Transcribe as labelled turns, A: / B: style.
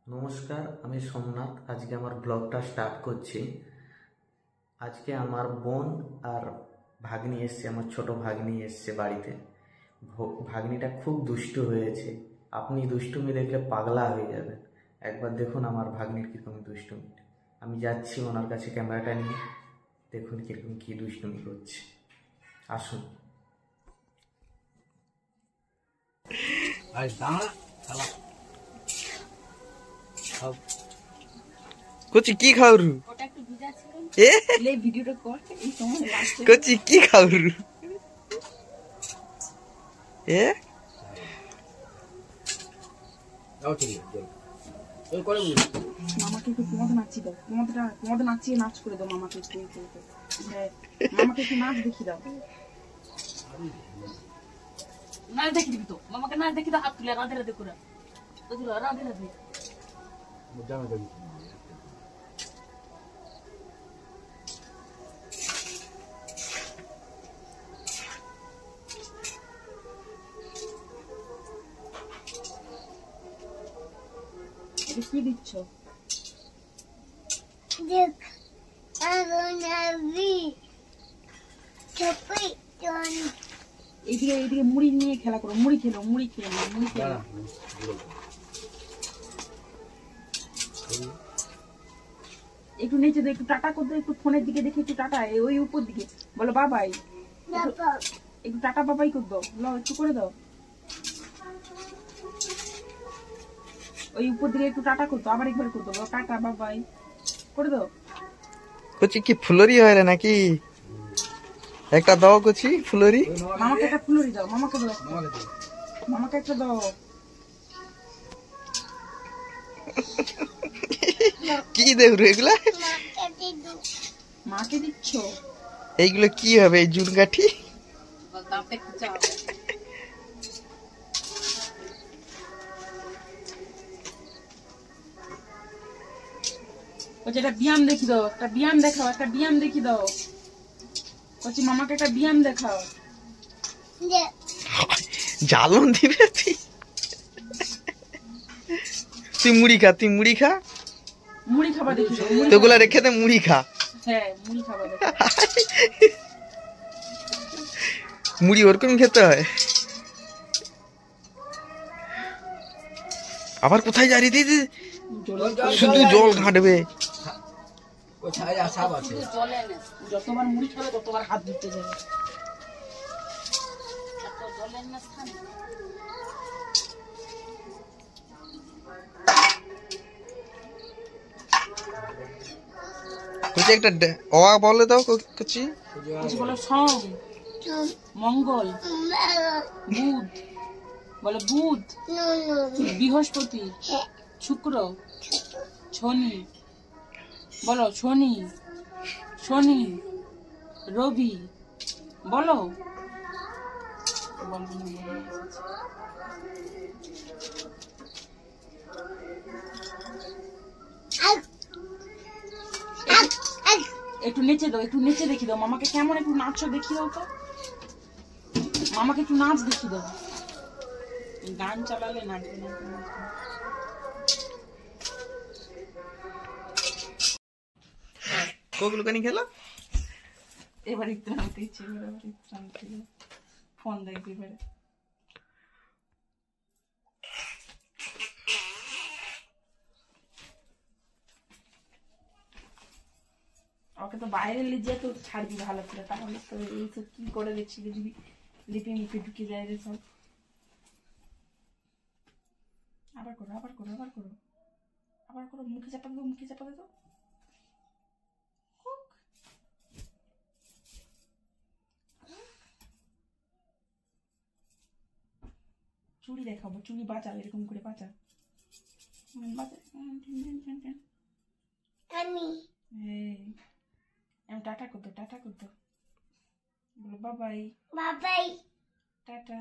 A: নমস্কার, আমি সোমনাথ। আজকে আমার ব্লগটা স্টার্ট করছি। আজকে আমার বোন আর ভাগ্নি এসছে, আমার ছোট ভাগ্নি এসছে বাড়িতে। ভাগ্নিটা খুব দুষ্টু হয়েছে। আপনি দুষ্টুমি দেখলে পাগলা হয়ে যাবেন। একবার দেখুন আমার ভাগ্নির কীরকম দুষ্টুমি। আমি যাচ্ছি ওনার কাছে ক্যামেরাটা নিয়ে, দেখুন কীরকম কী দুষ্টুমি করছে। আসুন।
B: কচি কি খাওরু এ ভিডিওটা কর এই সময় কচি কি খাওরু এ
C: মামাকে একটু তোমাদের নাচিয়ে দাও, তোমাদের নাচিয়ে নাচ করে দাও মামাকে একটু। মামাকে একটু নাচ দেখিয়ে দাও।
D: নাচ দেখি দিবি তো, মামাকে নাচ দেখি দাও, হাত তুলে রাধে রাধে করে রাধে রাধে।
C: কি দিচ্ছ? এইদিকে মুড়ি নিয়ে খেলা করো। মুড়ি খেলো, মুড়ি খেয়ে নাও, মুড়ি খেয়ে নাও। একটু নিচে দে, একটু টাটা করতে, একটু ফোনের দিকে দেখে একটু টাটা, ওই উপর দিকে বলো বাবাই, একটু টাটা বাবাই করে দাও, একটু করে দাও। ওই উপর দিকে একটু টাটা করতো, আবার একবার করতো, টাটা বাবাই করে দাও।
B: কচি কি ফুলরি হয় রে নাকি? একটা দাও কচি ফুলরি।
C: মামাকে একটা ফুলরি দাও, মামাকে দাও, মামাকে একটা দাও।
B: কি দেব এগুলা?
C: মাকে দিচ্ছ?
B: এইগুলো কি হবে? এই জুন কাঠি?
C: একটা ব্যায়াম দেখি দাও, একটা ব্যায়াম দেখাও, একটা ব্যায়াম দেখি দাও। বলছি মামাকে একটা ব্যায়াম দেখাও।
B: জ্বালন দিবে তুই মুড়ি খা, তুই মুড়ি খা।
C: মুড়ি খাবা দেখি দাও,
B: তোগুলা রেখে দে, মুড়ি খা।
C: হ্যাঁ মুড়ি খাবা দেখো।
B: মুড়ি ওরকম খেতে হয়। আবার কোথায় যারি দিদি? শুধু জল ঘাটবে।
C: যতবার মুড়ি খাবে ততবার হাত ধুতে যাবে।
B: কচি একটা বলে দাও কচি।
C: বলো সোম, মঙ্গল, বুধ, বলো বুধ, বৃহস্পতি, শুক্র, শনি, বলো শনি, শনি, রবি, বলো। একটু নিচে দাও, একটু নিচে দেখি দাও মামাকে কেমন একটু নাচো দেখি দাও তো। মামাকে একটু নাচ দেখি দাও। গান চালালে নাচবে না।
B: কোগুলো কানি খেলা।
C: এবার একটু আনতে ইচ্ছে করে, এবার একটু আনতে ফোন দেখবে এবারে। ওকে তো বাইরে লিজে তো ছাড়বি ভালো করে, তাহলে তো এইসব কি করে দেখছিলি যদি লিপি মুখে ঢুকে যায় রে সব। আবার করো, আবার করো, আবার করো, আবার করো, মুখে চাপা দে, মুখে চাপা দে তো। চুড়ি দেখাবো, চুড়ি বাঁচাও, এরকম করে বাঁচা। আমি টাটা করতো, টাটা করতো, বলো বাবাই, বাবাই, টাটা।